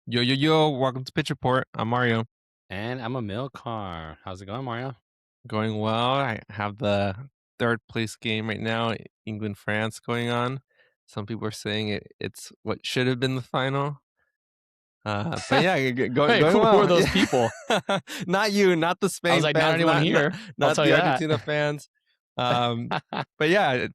Yo, yo, yo, welcome to Pitch Report. I'm Mario. And I'm Amilcar. How's it going, Mario? Going well. I have the third place game right now, England France going on. Some people are saying it's what should have been the final. But yeah, going Hey, going who are well. those people? Yeah. Not you, not the I was Spain like, not fans, anyone not not here. I'll not tell the you that. Argentina fans. But yeah,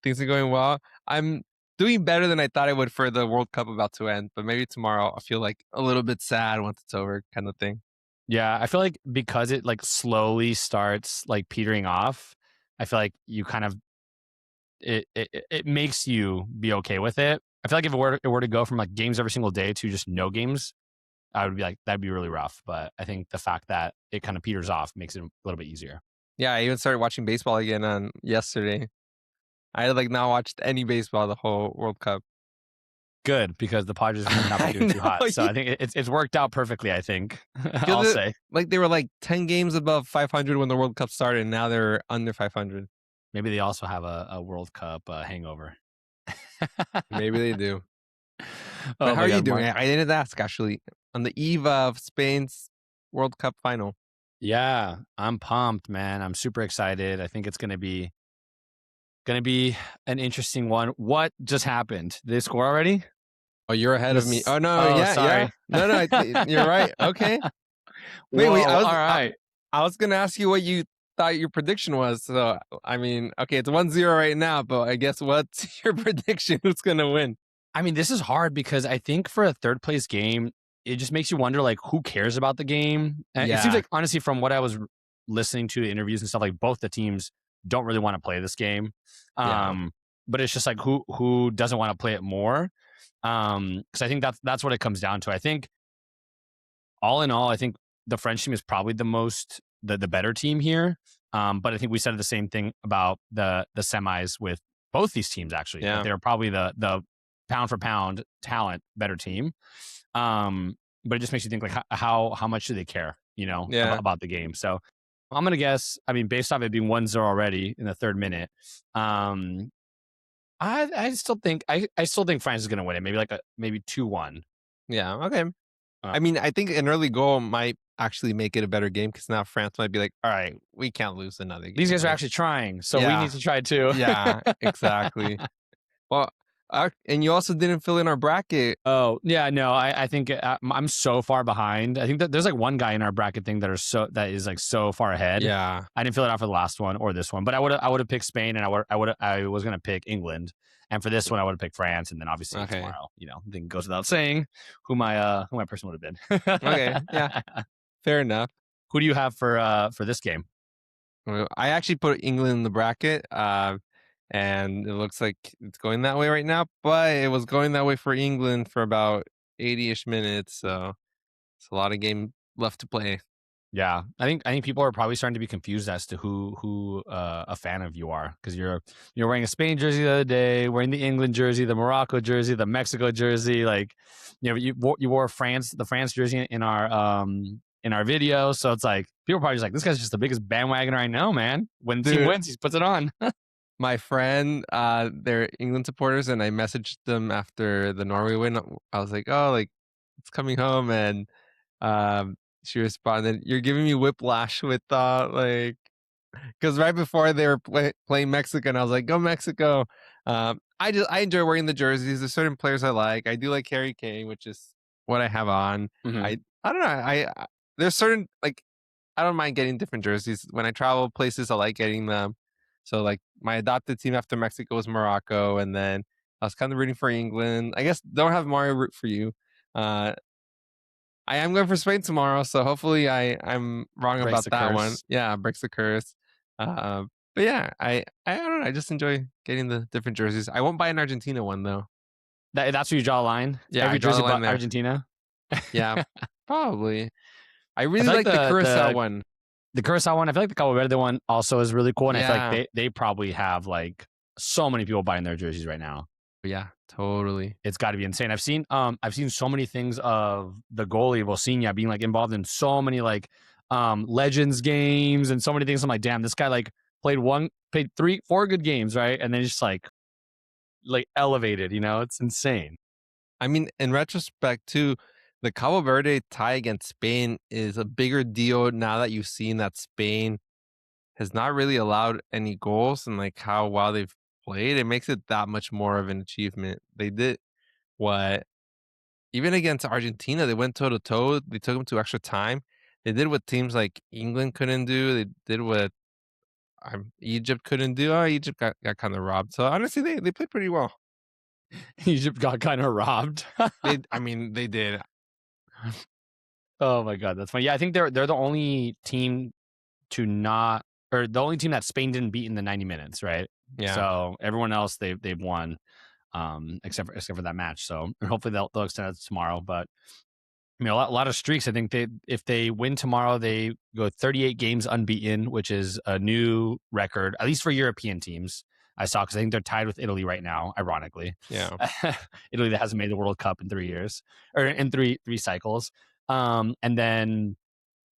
things are going well. I'm doing better than I thought I would for the World Cup about to end, but maybe tomorrow I'll feel like a little bit sad once it's over, kind of thing. Yeah, I feel like because it like slowly starts like petering off, I feel like you kind of it makes you be okay with it. I feel like if it were to go from like games every single day to just no games, I would be like that'd be really rough. But I think the fact that it kind of peters off makes it a little bit easier. Yeah, I even started watching baseball again on yesterday. I had like not watched any baseball the whole World Cup. Good because the Padres have not been I doing too know. hot, so I think it's worked out perfectly. I think I'll Because say. like they were like 10 games above 500 when the World Cup started, and now they're under 500. Maybe they also have a World Cup hangover. Maybe they do. But Oh how my are you God, doing? Mark. I didn't ask actually. On the eve of Spain's World Cup final. Yeah, I'm pumped, man. I'm super excited. I think it's gonna be an interesting one. What just happened? Did they score already? Oh, you're ahead of me. This. Oh no, Oh, yeah, yeah. sorry. No, no, you're right. Okay. Wait. Whoa. All right. I was gonna ask you what you thought your prediction was. So I mean, okay, it's 1-0 right now, but I guess what's your prediction? Who's gonna win? I mean, this is hard because I think for a third place game, it just makes you wonder like who cares about the game. And it seems Yeah, like honestly, from what I was listening to interviews and stuff, like both the teams don't really want to play this game. yeah, But it's just like who doesn't want to play it more. Because I think that's what it comes down to. I think all in all, I think the French team is probably the better team here. But I think we said the same thing about the semis with both these teams actually, that yeah, they're probably the pound for pound talent better team. But it just makes you think like how much do they care, yeah. about the game. So I'm gonna guess. I mean, based off it being 1-0 already in the third minute, um, I still think I still think France is gonna win it. Maybe like maybe 2-1. Yeah, okay. Uh, I mean, I think an early goal might actually make it a better game because now France might be like, all right, we can't lose another these game. guys are Like, actually trying, so we need yeah, to try too. yeah, exactly. Well, and you also didn't fill in our bracket. Oh yeah, no, I think I'm so far behind. I think that there's like one guy in our bracket thing that is like so far ahead. Yeah. I didn't fill it out for the last one or this one, but I would have picked Spain, and I was gonna pick England, and for this one I would have picked France, and then obviously Okay. tomorrow, I think it goes without saying who my person would have Okay. Yeah. been. Fair enough. Who do you have for this game? Well, I actually put England in the bracket, and it looks like it's going that way right now. But it was going that way for England for about 80-ish minutes, so it's a lot of game left to play. Yeah, I think people are probably starting to be confused as to who a fan of you are, because you're wearing a Spain jersey the other day, wearing the England jersey, the Morocco jersey, the Mexico jersey. Like, you wore the France jersey in our video, so it's like people are probably just like, this guy's just the biggest bandwagoner I know, man. When the team Dude, wins, he puts it on. my friend, they're England supporters, and I messaged them after the Norway win. I was like, "Oh, like it's coming home," and she responded, "You're giving me whiplash with like." Because right before they were playing Mexico, and I was like, "Go Mexico!" I enjoy wearing the jerseys. There's certain players I like. I do like Harry Kane, which is what I have on. Mhm. I don't know. There's certain like I don't mind getting different jerseys when I travel places. I like getting them. So like my adopted team after Mexico was Morocco, and then I was kind of rooting for England. I guess don't have Mario root for you. Uh, I am going for Spain tomorrow, so hopefully I'm wrong Breaks about the that one. curse. Yeah, breaks the curse. But yeah, I don't know. I just enjoy getting the different jerseys. I won't buy an Argentina one though. That's where you draw a line. Yeah, I Every draw the jersey line but there. Argentina. Yeah, probably. I I really feel like like the the Curaçao the one. the Curaçao one, I feel like the Cabo Verde one also is really cool, and I feel like Yeah, they probably have like so many people buying their jerseys right now. yeah, totally. It's got to be insane. I've seen so many things of the goalie Vosinha being like involved in so many like Legends games and so many things. I'm like, damn, this guy like played 3-4 good games, right? And then just like elevated, it's insane. I mean, in retrospect too, the Cabo Verde tie against Spain is a bigger deal now that you've seen that Spain has not really allowed any goals and like how well they've played. It makes it that much more of an achievement. They did what even against Argentina, they went toe to toe. They took them to extra time. They did what teams like England couldn't do. They did what Egypt couldn't do. Oh, Egypt got kind of robbed. So honestly, they played pretty well. Egypt got kind of robbed. I mean, they did. Oh my god, that's funny. Yeah, I think they're the only team to not, or the only team that Spain didn't beat in the 90 minutes, right? Yeah, So everyone else they've won, except for that match. So hopefully they'll extend it tomorrow. But I mean, a lot of streaks. I think if they win tomorrow, they go 38 games unbeaten, which is a new record, at least for European teams. I saw because I think they're tied with Italy right now. Ironically, yeah. Italy that hasn't made the World Cup in 3 years or in three cycles. And then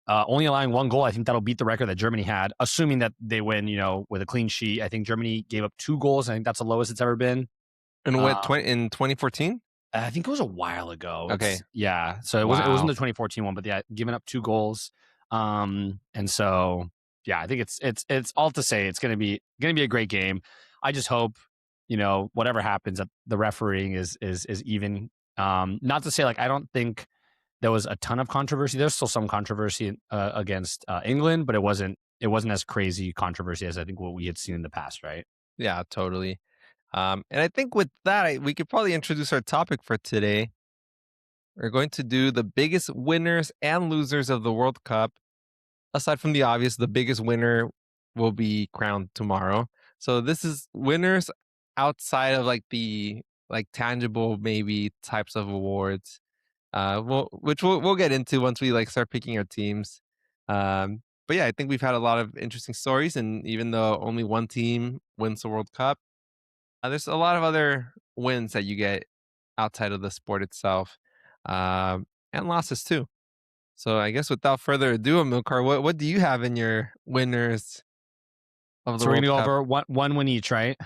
only allowing one goal. I think that'll beat the record that Germany had, assuming that they win. With a clean sheet. I think Germany gave up 2 goals. I think that's the lowest it's ever been. And what Um, in 2014? I think it was a while ago. Okay. Yeah. So it wasn't Wow. the 2014 one, but yeah, giving up 2 goals. And so yeah, I think it's all to say it's gonna be a great game. I just hope, whatever happens that the refereeing is even. Not to say like I don't think there was a ton of controversy. There's still some controversy against England, but it wasn't as crazy controversy as I think what we had seen in the past, right? Yeah, totally. And I think with that, we could probably introduce our topic for today. We're going to do the biggest winners and losers of the World Cup. Aside from the obvious, the biggest winner will be crowned tomorrow. So this is winners outside of like the like tangible maybe types of awards. Which we'll get into once we like start picking our teams. But yeah, I think we've had a lot of interesting stories, and even though only one team wins the World Cup, there's a lot of other wins that you get outside of the sport itself, and losses too. So I guess without further ado, Amilcar, what do you have in your winners of the So we're gonna World go Cup? over one win each, right?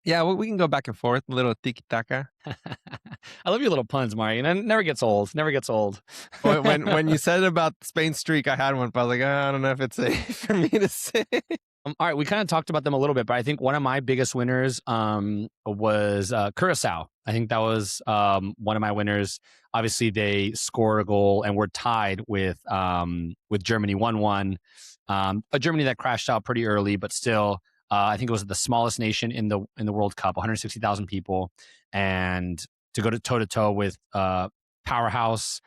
Yeah, we can go back and forth, a little tiki taka. I love your little puns, Mario. And it never gets old. Never gets old. When you said about Spain streak, I had one, but I was like, I don't know if it's safe for me to say. All right, we kind of talked about them a little bit, but I think one of my biggest winners was Curaçao. I think that was one of my winners. Obviously, they scored a goal and were tied with Germany 1-1. A Germany that crashed out pretty early, but still, I think it was the smallest nation in the World Cup, 160,000 people, and to go toe to toe with powerhouse.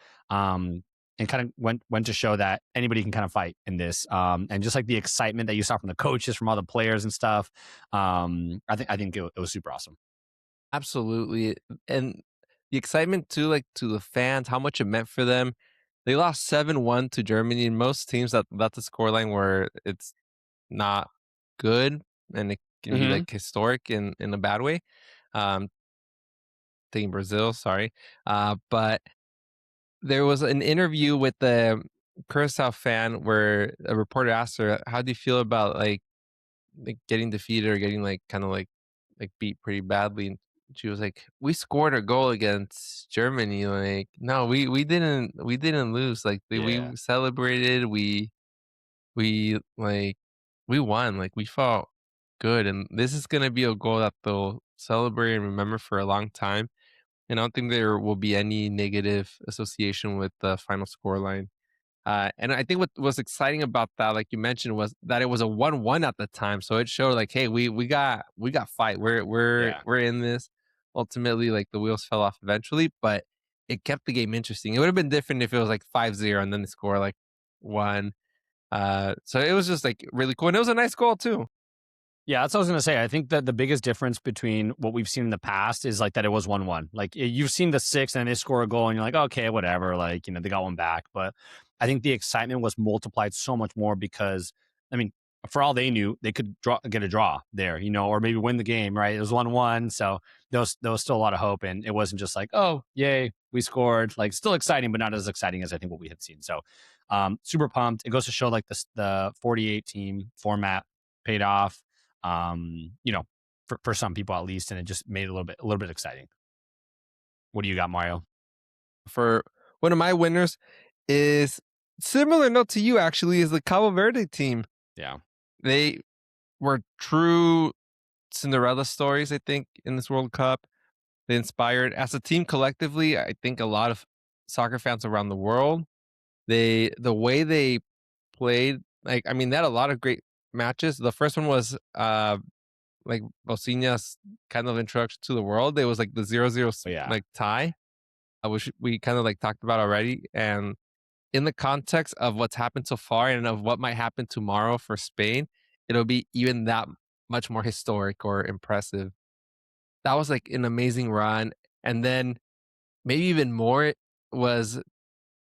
And kind of went to show that anybody can kind of fight in this. And just like the excitement that you saw from the coaches, from all the players and stuff. I think it was super awesome. Absolutely. And the excitement too, like to the fans, how much it meant for them. They lost 7-1 to Germany. And most teams that's a scoreline where it's not good and it can be Hmm. like historic in a bad way. Um, thinking Brazil, sorry. But there was an interview with the Curacao fan where a reporter asked her, "How do you feel about like getting defeated or getting like kind of like beat pretty badly?" And she was like, "We scored a goal against Germany. Like, no, we didn't lose. Like, Yeah. we celebrated. We like we won. Like, we felt good, and this is gonna be a goal that they'll celebrate and remember for a long time." And I don't think there will be any negative association with the final scoreline. And I think what was exciting about that, like you mentioned, was that it was a 1-1 at the time. So it showed like, hey, we got fight. Yeah. We're in this. Ultimately, like the wheels fell off eventually, but it kept the game interesting. It would have been different if it was like 5-0 and then they score like one. So it was just like really cool. And it was a nice goal too. Yeah, that's what I was gonna say. I think that the biggest difference between what we've seen in the past is like that it was 1-1. Like you've seen the six and they score a goal and you're like, okay, whatever. Like, they got one back. But I think the excitement was multiplied so much more because I mean, for all they knew, they could get a draw there, or maybe win the game, right? It was 1-1. So there was still a lot of hope. And it wasn't just like, oh, yay, we scored. Like still exciting, but not as exciting as I think what we had seen. So super pumped. It goes to show like the 48 team format paid off, for some people at least, and it just made it a little bit exciting. What do you got, Mario? For one of my winners is similar note to you actually is the Cabo Verde team. Yeah. They were true Cinderella stories, I think, in this World Cup. They inspired as a team collectively, I think a lot of soccer fans around the world. The way they played, like I mean, they had a lot of great matches. The first one was like Bosnia's kind of introduction to the world. It was like the 0-0 But yeah. like tie, which we kind of like talked about already. And in the context of what's happened so far and of what might happen tomorrow for Spain, it'll be even that much more historic or impressive. That was like an amazing run. And then maybe even more was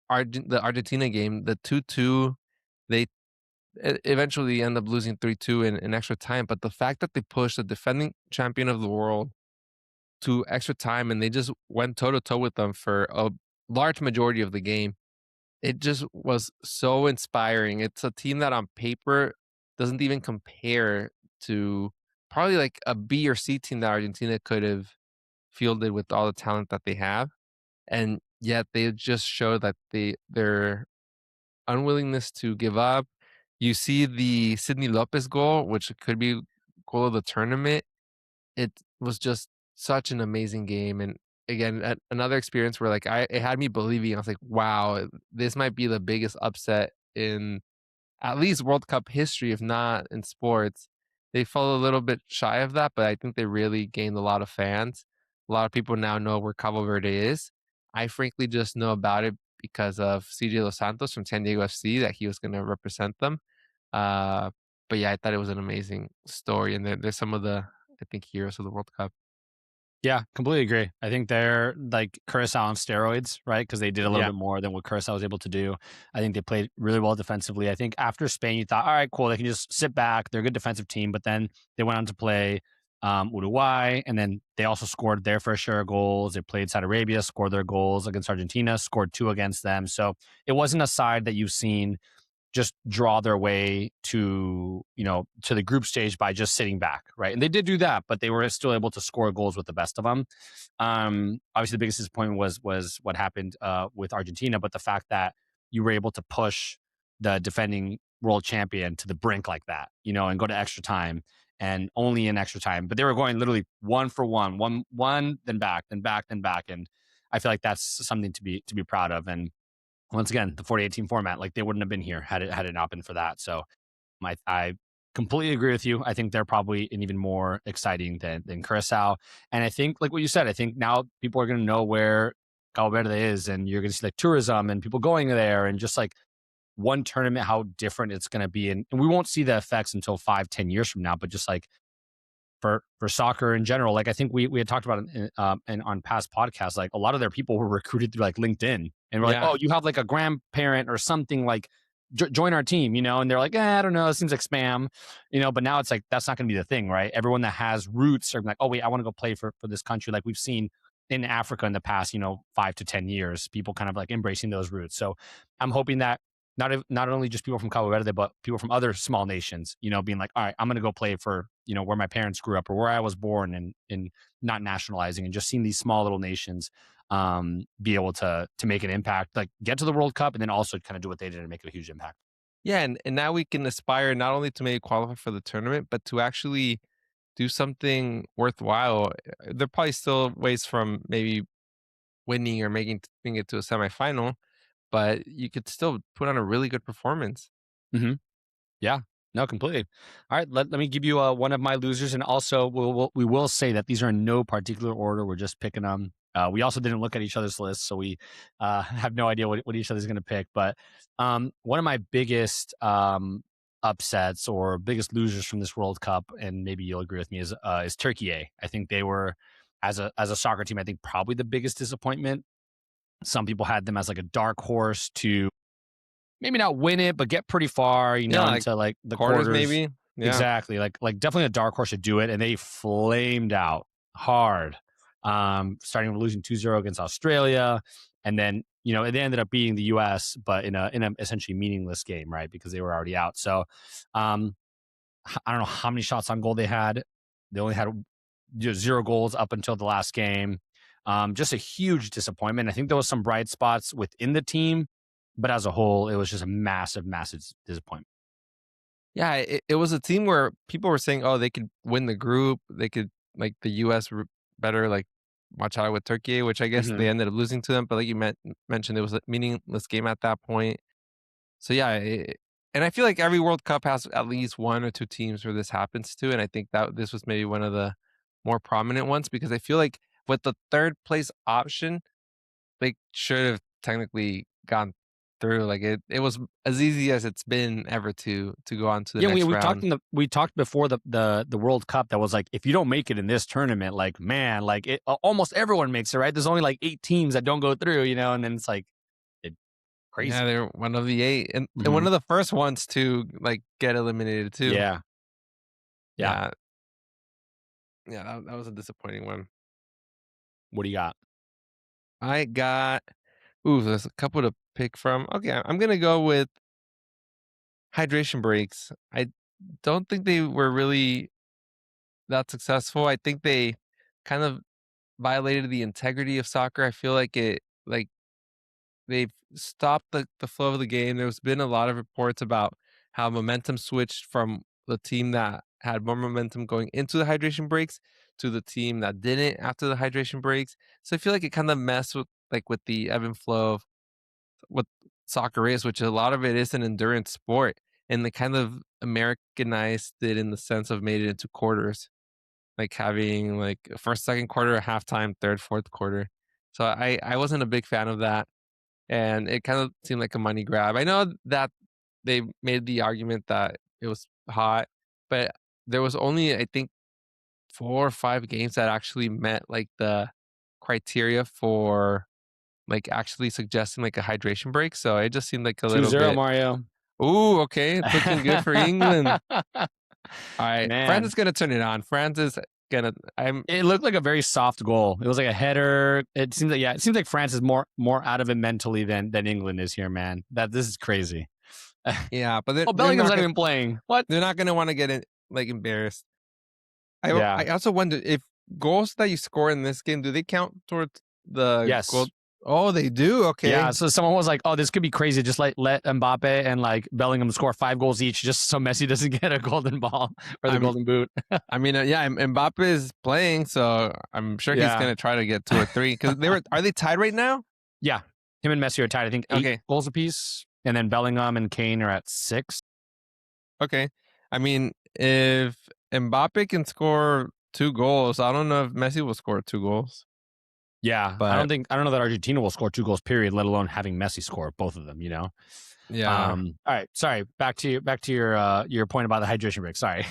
the Argentina game, the 2-2. They eventually end up losing 3-2 in extra time. But the fact that they pushed the defending champion of the world to extra time and they just went toe to toe with them for a large majority of the game, it just was so inspiring. It's a team that on paper doesn't even compare to probably like a B or C team that Argentina could have fielded with all the talent that they have. And yet they just show that their unwillingness to give up. You see the Sidney Lopez goal, which could be goal of the tournament. It was just such an amazing game, and again, another experience where like it had me believing. I was like, "Wow, this might be the biggest upset in at least World Cup history, if not in sports." They fell a little bit shy of that, but I think they really gained a lot of fans. A lot of people now know where Cabo Verde is. I frankly just know about it because of CJ Los Santos from San Diego FC that he was going to represent them. Uh, but yeah, I thought it was an amazing story, and there's some of the I think heroes of the World Cup. Yeah, completely agree. I think they're like Curaçao on steroids, right? Because they did a little Yeah, bit more than what Curaçao was able to do. I think they played really well defensively. I think after Spain, you thought, all right, cool, they can just sit back. They're a good defensive team. But then they went on to play Uruguay, and then they also scored their fair share of goals. They played Saudi Arabia, scored their goals against Argentina, scored two against them. So it wasn't a side that you've seen just draw their way to, to the group stage by just sitting back, right? And they did do that, but they were still able to score goals with the best of them. Obviously, the biggest disappointment was what happened with Argentina, but the fact that you were able to push the defending world champion to the brink like that, and go to extra time and only in extra time, but they were going literally one for one, then back, then back, then back, and I feel like that's something to be proud of. And once again, the 48 team format, like they wouldn't have been here had it not been for that. So I completely agree with you. I think they're probably an even more exciting than Curacao. And I think, like what you said, I think now people are going to know where Cabo Verde is, and you're going to see like tourism and people going there, and just like one tournament, how different it's going to be. And we won't see the effects until 5-10 years from now, but just like for soccer in general. Like I think we had talked about it in on past podcasts, like a lot of their people were recruited through like LinkedIn, and we're like, yeah, oh, you have like a grandparent or something, like join our team, and they're like, I don't know, it seems like spam, but now it's like that's not going to be the thing, right? Everyone that has roots are like, oh wait, I want to go play for this country. Like we've seen in Africa in the past, 5 to 10 years, people kind of like embracing those roots. So I'm hoping that not only just people from Cabo Verde, but people from other small nations, being like, all right, I'm going to go play for, where my parents grew up or where I was born, and not nationalizing, and just seeing these small little nations be able to make an impact, like get to the World Cup, and then also kind of do what they did and make a huge impact. yeah, and now we can aspire not only to maybe qualify for the tournament, but to actually do something worthwhile. There are probably still ways from maybe winning or making it to a semifinal, but you could still put on a really good performance. Hmm. Yeah. No, completely. All right, let me give you one of my losers, and also we will say that these are in no particular order. We're just picking them. We also didn't look at each other's lists, so we have no idea what each other's going to pick. But one of my biggest upsets or biggest losers from this World Cup, and maybe you'll agree with me, is Turkey. I think they were, as a soccer team, I think probably the biggest disappointment. Some people had them as like a dark horse to maybe not win it, but get pretty far, Yeah, like into like the quarters quarters. maybe. Yeah. Exactly. Like definitely a dark horse to do it. And they flamed out hard. Starting with losing 2-0 against Australia. And then, they ended up beating the US, but in a essentially meaningless game, right? Because they were already out. So um I don't know how many shots on goal they had. They only had 0 goals up until the last game. Just a huge disappointment. I think there was some bright spots within the team, but as a whole, it was just a massive, massive disappointment. Yeah, it was a team where people were saying, "Oh, they could win the group. They could like the U.S. better like watch out with Turkey," which I guess Hmm. they ended up losing to them. But like you mentioned, it was a meaningless game at that point. So yeah, and I feel like every World Cup has at least one or two teams where this happens to, and I think that this was maybe one of the more prominent ones because I feel like with the third place option, they should have technically gone through. Like it was as easy as it's been ever to go on to the Yeah, next we talked round. in we talked before the World Cup that was like, if you don't make it in this tournament, like man, like almost everyone makes it, right? There's only like 8 teams that don't go through, and then it's like it, Yeah, crazy. they're one of the 8 and one Hmm. of the first ones to, like, get eliminated too. Yeah, yeah. Yeah, yeah, that was a disappointing one. What do you got? I got there's a couple to pick from. Okay, I'm gonna go with hydration breaks. I don't think they were really that successful. I think they kind of violated the integrity of soccer. I feel like they've stopped the flow of the game. There's been a lot of reports about how momentum switched from the team that had more momentum going into the hydration breaks to the team that didn't after the hydration breaks. So I feel like it kind of messed with the ebb and flow of what soccer is, which a lot of it is an endurance sport. And they kind of Americanized it in the sense of made it into quarters, like having like first, second quarter, halftime, third, fourth quarter. So I wasn't a big fan of that, and it kind of seemed like a money grab. I know that they made the argument that it was hot, but there was only I think 4 or 5 games that actually met like the criteria for like actually suggesting like a hydration break. So it just seemed like a Two little zero, bit. Mario. Ooh, okay, it's looking good for England. All right, France Man, is gonna turn it on. France is gonna. I'm it looked like a very soft goal. It was like a header. It seems like, yeah, it seems like France is more out of it mentally than England is here, man. That this is crazy. yeah, but Oh, they're Bellingham's not not gonna. even playing. What? They're not gonna want to get it like embarrassed. Yeah. I also wonder if goals that you score in this game, do they count towards the goal? Yes. Oh, they do? Yeah. Okay. So someone was like, "Oh, this could be crazy. Just like let Mbappe and like Bellingham score 5 goals each, just so Messi doesn't get a golden ball or the I'm golden boot." I mean, yeah, Mbappe is playing, so I'm sure he's Yeah. gonna try to get 2 or 3 because are they tied right now? Yeah. Him and Messi are tied. I think 8 goals apiece, and then Bellingham and Kane are at 6. Okay. I mean, if Mbappe can score 2 goals, I don't know if Messi will score 2 goals, Yeah, but I don't know that Argentina will score 2 goals, period, let alone having Messi score both of them, yeah. All right, sorry, back to your point about the hydration break. Sorry.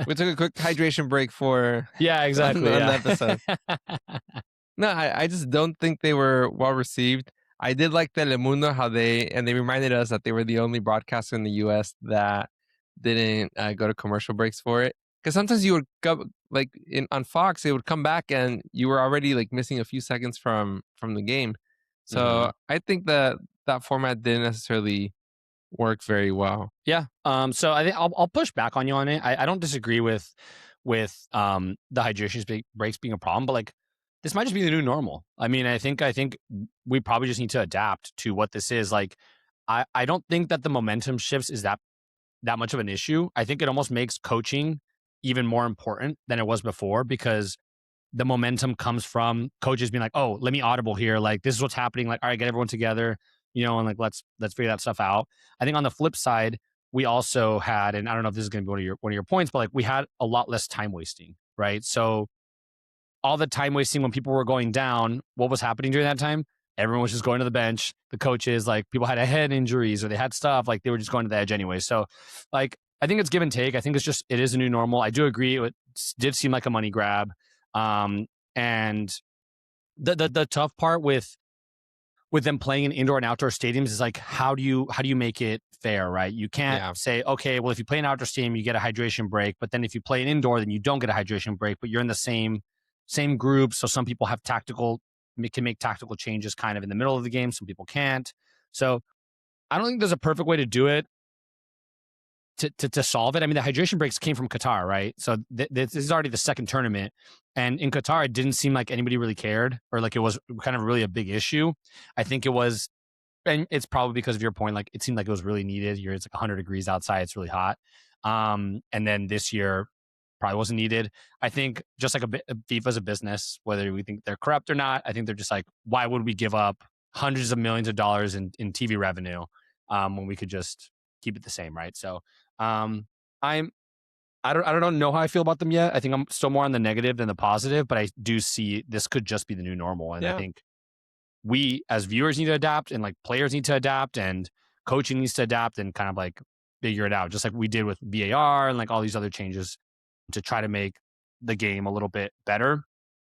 We took a quick hydration break for Yeah, exactly. on the Yeah. episode. No, I just don't think they were well received. I did like Telemundo how they reminded us that they were the only broadcaster in the US that didn't go to commercial breaks for it. Because sometimes you would go like on Fox, it would come back and you were already like missing a few seconds from the game. Hmm. So I think that that format didn't necessarily work very well. Yeah. So I think I'll push back on you on it. I don't disagree with the breaks being a problem, but like this might just be the new normal. I mean, I think we probably just need to adapt to what this is. Like, I don't think that the momentum shifts is that much of an issue. I think it almost makes coaching even more important than it was before, because the momentum comes from coaches being like, "Oh, let me audible here. Like, this is what's happening. Like, all right, get everyone together, and like let's figure that stuff out." I think on the flip side, we also had, and I don't know if this is going to be one of your points, but like we had a lot less time wasting, right? So all the time wasting when people were going down, what was happening during that time? Everyone was just going to the bench. The coaches, like people had head injuries or they had stuff, like they were just going to the edge anyway. So, like, I think it's give and take. I think it is a new normal. I do agree. It did seem like a money grab. And the tough part with them playing in indoor and outdoor stadiums is like, how do you make it fair, right? You can't Yeah. say, okay, well, if you play an outdoor stadium, you get a hydration break, but then if you play an indoor, then you don't get a hydration break, but you're in the same group. So some people can make tactical changes kind of in the middle of the game. Some people can't. So I don't think there's a perfect way to do it. to solve it. I mean, the hydration breaks came from Qatar, right? So this is already the second tournament, and in Qatar, it didn't seem like anybody really cared, or like it was kind of really a big issue. I think it was, and it's probably because of your point. Like it seemed like it was really needed. It's like 100 degrees outside; it's really hot. And then this year probably wasn't needed. I think just like FIFA's a business, whether we think they're corrupt or not. I think they're just like, why would we give up hundreds of millions of dollars in TV revenue when we could just keep it the same, right? So um, I'm I don't know how I feel about them yet. I think I'm still more on the negative than the positive, but I do see this could just be the new normal, and I Yeah. think we as viewers need to adapt, and like players need to adapt, and coaching needs to adapt, and kind of like figure it out, just like we did with VAR and like all these other changes to try to make the game a little bit better.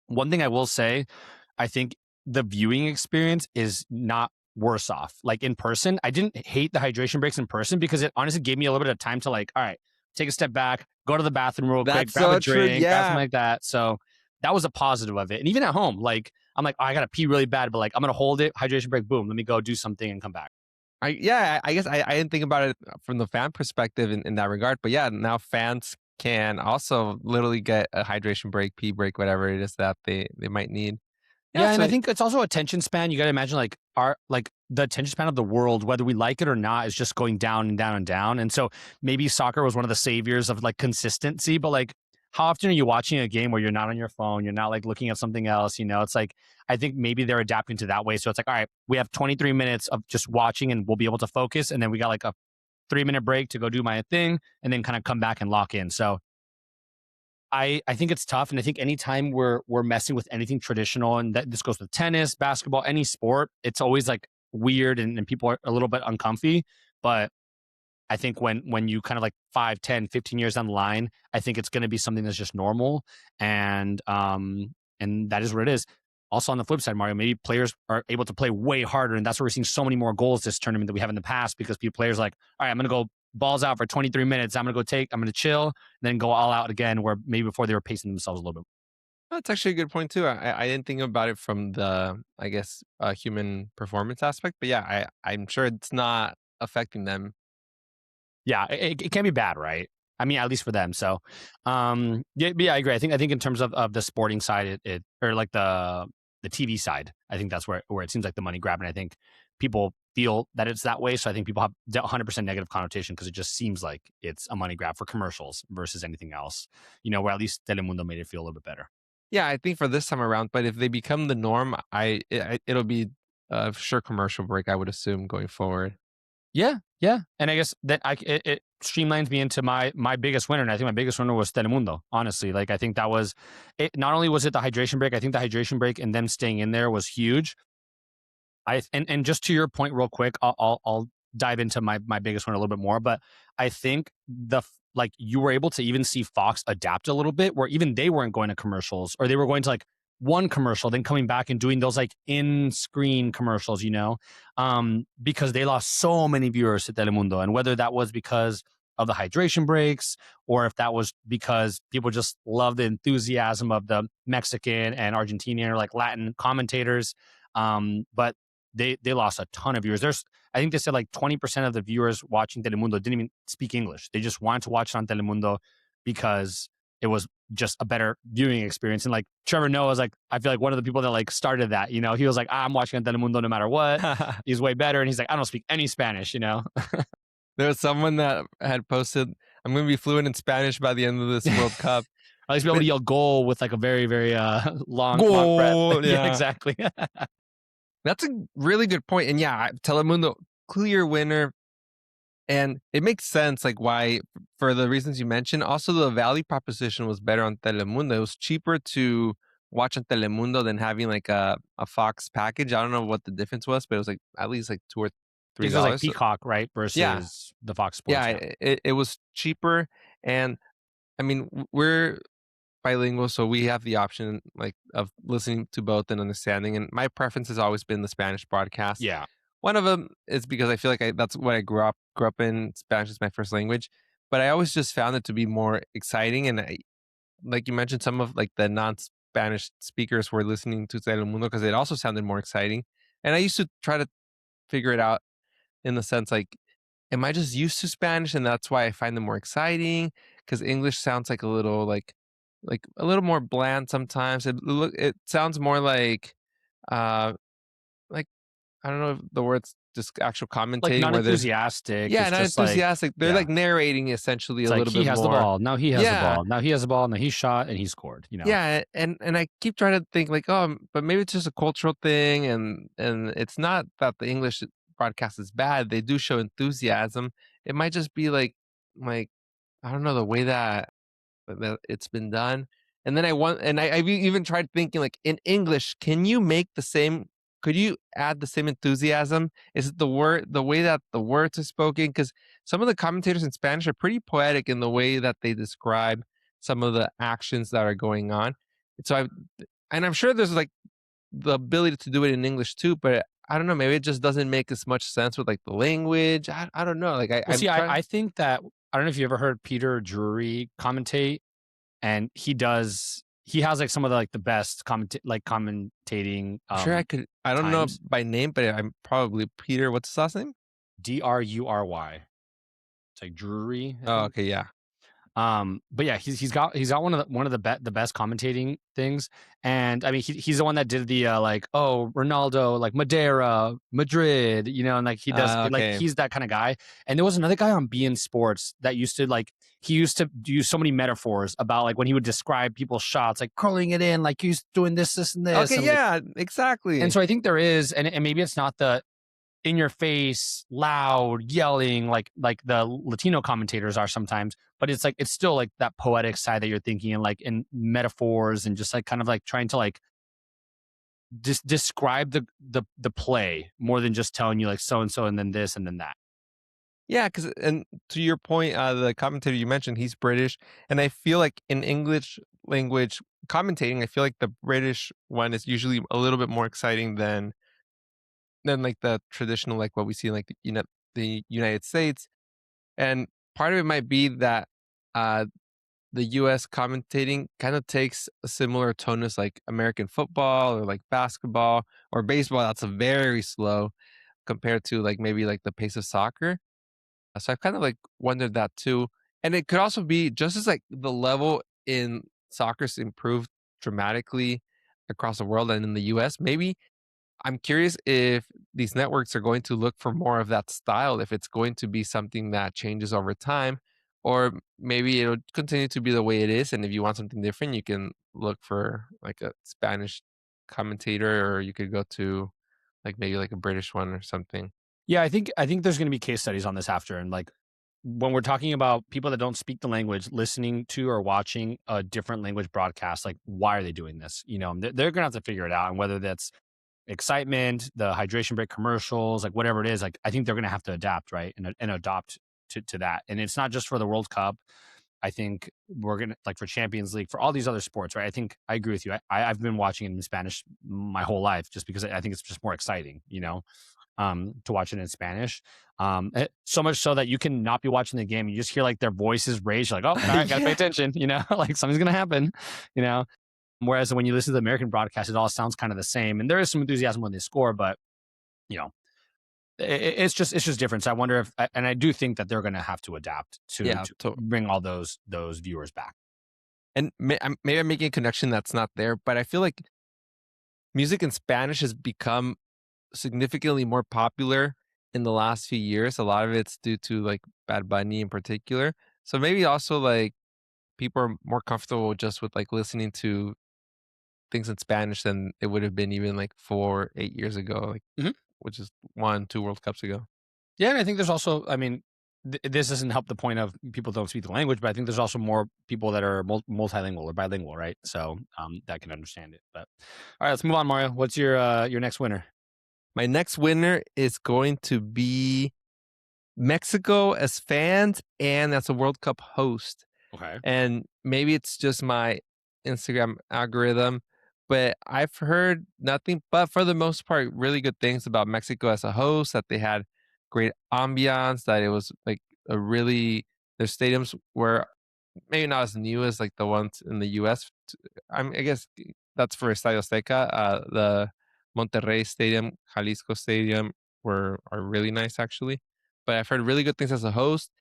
One thing I will say, I think the viewing experience is not worse off. Like in person, I didn't hate the hydration breaks in person because it honestly gave me a little bit of time to like, all right, take a step back, go to the bathroom real quick, That's grab a so true. drink, grab something Yeah. like that. So that was a positive of it. And even at home, like I'm like, oh, I gotta pee really bad, but like I'm gonna hold it, hydration break, boom, let me go do something and come back. I guess I didn't think about it from the fan perspective in that regard, but yeah, now fans can also literally get a hydration break, pee break, whatever it is that they might need. Yeah, Yeah, and I so think it's also attention span. You got to imagine like our like the attention span of the world, whether we like it or not, is just going down and down and down. And so maybe soccer was one of the saviors of like consistency. But like, how often are you watching a game where you're not on your phone, you're not like looking at something else? You know, it's like I think maybe they're adapting to that way. So it's like, all right, we have 23 minutes of just watching, and we'll be able to focus, and then we got like a 3 minute break to go do my thing, and then kind of come back and lock in. So I think it's tough, and I think anytime we're messing with anything traditional, and that this goes with tennis, basketball, any sport, it's always like weird, and people are a little bit uncomfy. But I think when you kind of like 5, 10, 15 years down the line, I think it's going to be something that's just normal, and that is what it is. Also on the flip side, Mario, maybe players are able to play way harder, and that's where we're seeing so many more goals this tournament that we have in the past because people players like, all right, I'm going to go balls out for 23 minutes. I'm going to chill, and then go all out again. Where maybe before they were pacing themselves a little bit. that's actually a good point too. I didn't think about it from the, I guess, human performance aspect, but yeah, I'm sure it's not affecting them. Yeah, it can be bad, right? I mean, at least for them. So, yeah, but yeah, I agree. I think in terms of the sporting side, it or like the TV side, I think that's where it seems like the money grab, and I think people feel that it's that way. So I think people have 100% negative connotation because it just seems like it's a money grab for commercials versus anything else. You know, where at least Telemundo made it feel a little bit better. Yeah, I think for this time around, but if they become the norm, it'll be a sure commercial break, I would assume going forward. Yeah, yeah, and I guess that it streamlines me into my biggest winner, and I think my biggest winner was Telemundo. Honestly, like I think that was it. Not only was it the hydration break, I think the hydration break and them staying in there was huge. And just to your point, real quick, I'll dive into my biggest one a little bit more, but I think like you were able to even see Fox adapt a little bit, where even they weren't going to commercials, or they were going to like one commercial, then coming back and doing those like in-screen commercials, because they lost so many viewers to Telemundo, and whether that was because of the hydration breaks, or if that was because people just love the enthusiasm of the Mexican and Argentinian or like Latin commentators. But they lost a ton of viewers. I think they said like 20% of the viewers watching Telemundo didn't even speak English. They just wanted to watch it on Telemundo because it was just a better viewing experience. And like Trevor Noah was like, I feel like one of the people that like started that, he was like, I'm watching on Telemundo no matter what. He's way better. And he's like, I don't speak any Spanish. There was someone that had posted, "I'm gonna be fluent in Spanish by the end of this World Cup." At least be able But to yell goal with like a very, very long breath. goal, Yeah, yeah. exactly. That's a really good point, and yeah, Telemundo, clear winner, and it makes sense, like, why for the reasons you mentioned. Also, the value proposition was better on Telemundo. It was cheaper to watch on Telemundo than having, like, a Fox package. I don't know what the difference was, but it was, like, at least, like, 2 or Because it was like $3. So Peacock, right? yeah. Versus the Fox Yeah, Sports. Yeah. it was cheaper, and, I mean, we're bilingual, so we have the option, like, of listening to both and understanding, and my preference has always been the Spanish broadcast. Yeah. One of them is because I feel like that's what I grew up in. Spanish is my first language, but I always just found it to be more exciting, and like you mentioned, some of, like, the non-Spanish speakers were listening to Telemundo because it also sounded more exciting, and I used to try to figure it out in the sense, like, am I just used to Spanish and that's why I find them more exciting? Because English sounds like a little like a little more bland sometimes. It sounds more uh like I don't know if the word's just actual Like, commentating not where they're enthusiastic, yeah, it's not just like enthusiastic. They're yeah. like narrating essentially It's a like, little "He bit has the more. ball, now he has the Yeah, ball, now he has the ball, now he shot and he scored," you know? yeah, and I keep trying to think like, oh, but maybe it's just a cultural thing, and it's not that the English broadcast is bad. They do show enthusiasm. It might just be like I don't know the way that it's been done. And then I've even tried thinking like in English, can you make the same? Could you add the same enthusiasm? Is it the way that the words are spoken? Because some of the commentators in Spanish are pretty poetic in the way that they describe some of the actions that are going on. And so and I'm sure there's like the ability to do it in English too, but I don't know. Maybe it just doesn't make as much sense with like the language. I don't know. Like Well, I'm see, trying. I think that I don't know if you ever heard Peter Drury commentate, and he has, like, some of the, like, the best commentating, I'm sure I could. I don't know times. by name, but I'm probably Peter. What's his last name? Drury. It's like Drury, I Oh, think. okay, yeah. But yeah, he's got one of the best commentating things, and I mean he's the one that did the like, oh, Ronaldo, like Madeira, Madrid, and like he does like Okay. he's that kind of guy. And there was another guy on beIN Sports that used to like he used to use so many metaphors about like when he would describe people's shots, like curling it in, like he's doing this, and this, Okay, and like, yeah, and exactly. so I think there is, and maybe it's not the in your face, loud, yelling like the Latino commentators are sometimes, but it's like it's still like that poetic side that you're thinking and like in metaphors and just like kind of like trying to like describe the play more than just telling you like so and so and then this and then that. Yeah, because and to your point, the commentator you mentioned, he's British, and I feel like in English language commentating, I feel like the British one is usually a little bit more exciting than like the traditional, like what we see in like the United States. And part of it might be that uh the US commentating kind of takes a similar tone as like American football or like basketball or baseball. That's a very slow compared to like maybe like the pace of soccer. So I've kind of like wondered that too. And it could also be just as like the level in soccer's improved dramatically across the world and in the US. Maybe I'm curious if these networks are going to look for more of that style, if it's going to be something that changes over time, or maybe it'll continue to be the way it is. And if you want something different, you can look for like a Spanish commentator, or you could go to like maybe like a British one or something. Yeah, I think there's going to be case studies on this after, and like when we're talking about people that don't speak the language, listening to or watching a different language broadcast, like why are they doing this? They're going to have to figure it out, and whether that's excitement, the hydration break commercials, like whatever it is, like I think they're going to have to adapt, right, and adopt to that. And it's not just for the World Cup. I think we're gonna like for Champions League, for all these other sports, right? I think I agree with you. I've been watching it in Spanish my whole life just because I think it's just more exciting, to watch it in Spanish. So much so that you can not be watching the game, you just hear like their voices raised. You're like, oh, all right, gotta pay Yeah. attention, like something's gonna happen, you know. Whereas when you listen to the American broadcast, it all sounds kind of the same, and there is some enthusiasm when they score, but you know, it's just different. So I wonder if, and I do think that they're going to have to adapt to Yeah. bring all those viewers back. And maybe I'm making a connection that's not there, but I feel like music in Spanish has become significantly more popular in the last few years. A lot of it's due to like Bad Bunny in particular. So maybe also like people are more comfortable just with like listening to things in Spanish than it would have been even like 4, 8 years ago, like Mhm. which is 1, 2 World Cups ago. Yeah, and I think there's also, I mean, this doesn't help the point of people don't speak the language, but I think there's also more people that are multilingual or bilingual, right? So that can understand it. But all right, let's move on, Mario. What's your next winner? My next winner is going to be Mexico as fans and as a World Cup host. Okay. And maybe it's just my Instagram algorithm, but I've heard nothing but for the most part really good things about Mexico as a host, that they had great ambiance, that it was like a really their stadiums were maybe not as new as like the ones in the US. I guess that's for Estadio Azteca. The Monterrey Stadium, Jalisco Stadium are really nice actually. but I've heard really good things as a host.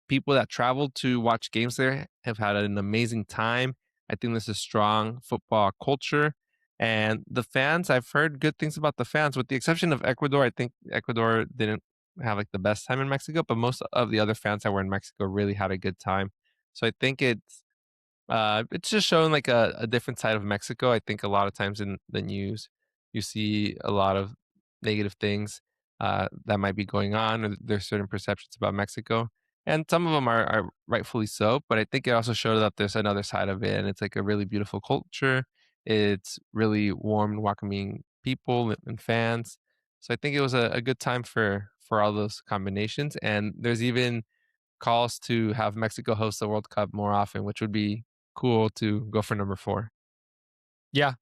People that travel to watch games there have had an amazing time. I think there's a strong football culture. And the fans, I've heard good things about the fans, with the exception of Ecuador. I think Ecuador didn't have like the best time in Mexico, but most of the other fans that were in Mexico really had a good time. So I think it's just showing like a different side of Mexico. I think a lot of times in the news, you see a lot of negative things that might be going on, or there's certain perceptions about Mexico, and some of them are rightfully so. But I think it also showed that there's another side of it, and it's like a really beautiful culture. It's really warm and welcoming people and fans. So I think it was a good time for all those combinations. And there's even calls to have Mexico host the World Cup more often, which would be cool to go for number 4. Yeah,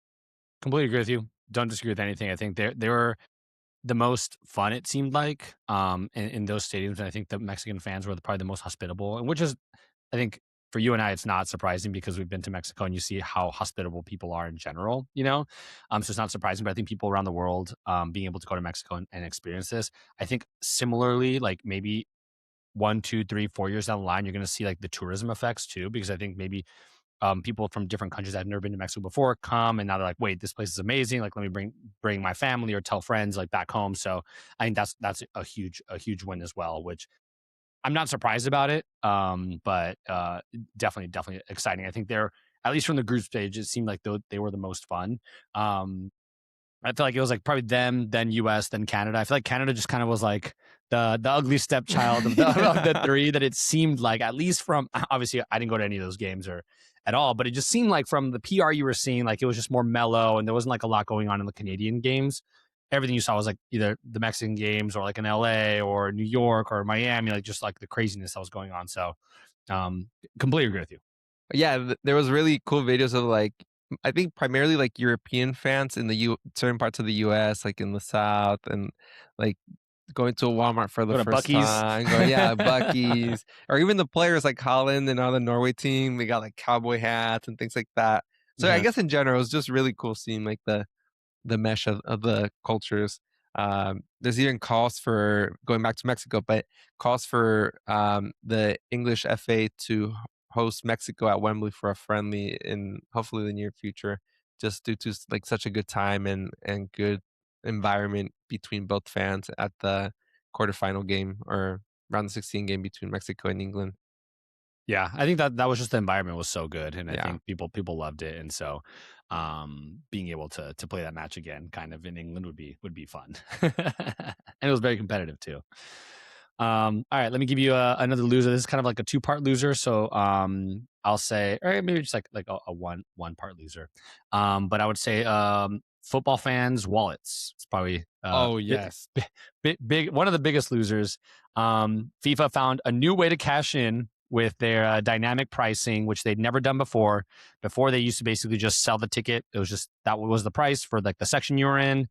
completely agree with you. Don't disagree with anything. I think they were the most fun, it seemed like, in those stadiums. And I think the Mexican fans were probably the most hospitable, and which is, I think, for you and I, it's not surprising because we've been to Mexico and you see how hospitable people are in general, you know? So it's not surprising, but I think people around the world, being able to go to Mexico and experience this, I think similarly, like maybe 1, 2, 3, 4 years down the line, you're going to see like the tourism effects too, because I think maybe people from different countries that have never been to Mexico before come, and now they're like, wait, this place is amazing. Like, let me bring my family or tell friends like back home. So I think that's a huge win as well, which I'm not surprised about it. But definitely exciting. I think they're, at least from the group stage, it seemed like they were the most fun. Um, I feel like it was like probably them, then US, then Canada. I feel like Canada just kind of was like the ugly stepchild of the of the Yeah. three, that it seemed like, at least from, obviously I didn't go to any of those games or at all, but it just seemed like from the PR you were seeing, like it was just more mellow and there wasn't like a lot going on in the Canadian games. Everything you saw was like either the Mexican games or like in LA or New York or Miami, like just like the craziness that was going on. So um completely agree with you. Yeah, there was really cool videos of like I think primarily like European fans in the certain parts of the US, like in the South, and like going to a Walmart for the Go to first Bucky's. time, going, yeah, Bucky's, or even the players like Holland and on the Norway team, they got like cowboy hats and things like that. So I Yeah. guess in general, it was just really cool seeing like the mesh of the cultures. There's even calls for going back to Mexico, but calls for the English FA to host Mexico at Wembley for a friendly in hopefully the near future, just due to like such a good time and good environment between both fans at the quarterfinal game or round of 16 game between Mexico and England. Yeah, I think that was just, the environment was so good, and I Yeah. think people loved it, and so being able to play that match again, kind of in England, would be fun, and it was very competitive too. All right, let me give you another loser. This is kind of like a two-part loser, so I'll say, or maybe just like a one part loser. But I would say football fans' wallets. It's probably Oh yes. big one of the biggest losers. FIFA found a new way to cash in with their dynamic pricing, which they'd never done before. Before, they used to basically just sell the ticket. It was just, that was the price for like the section you were in.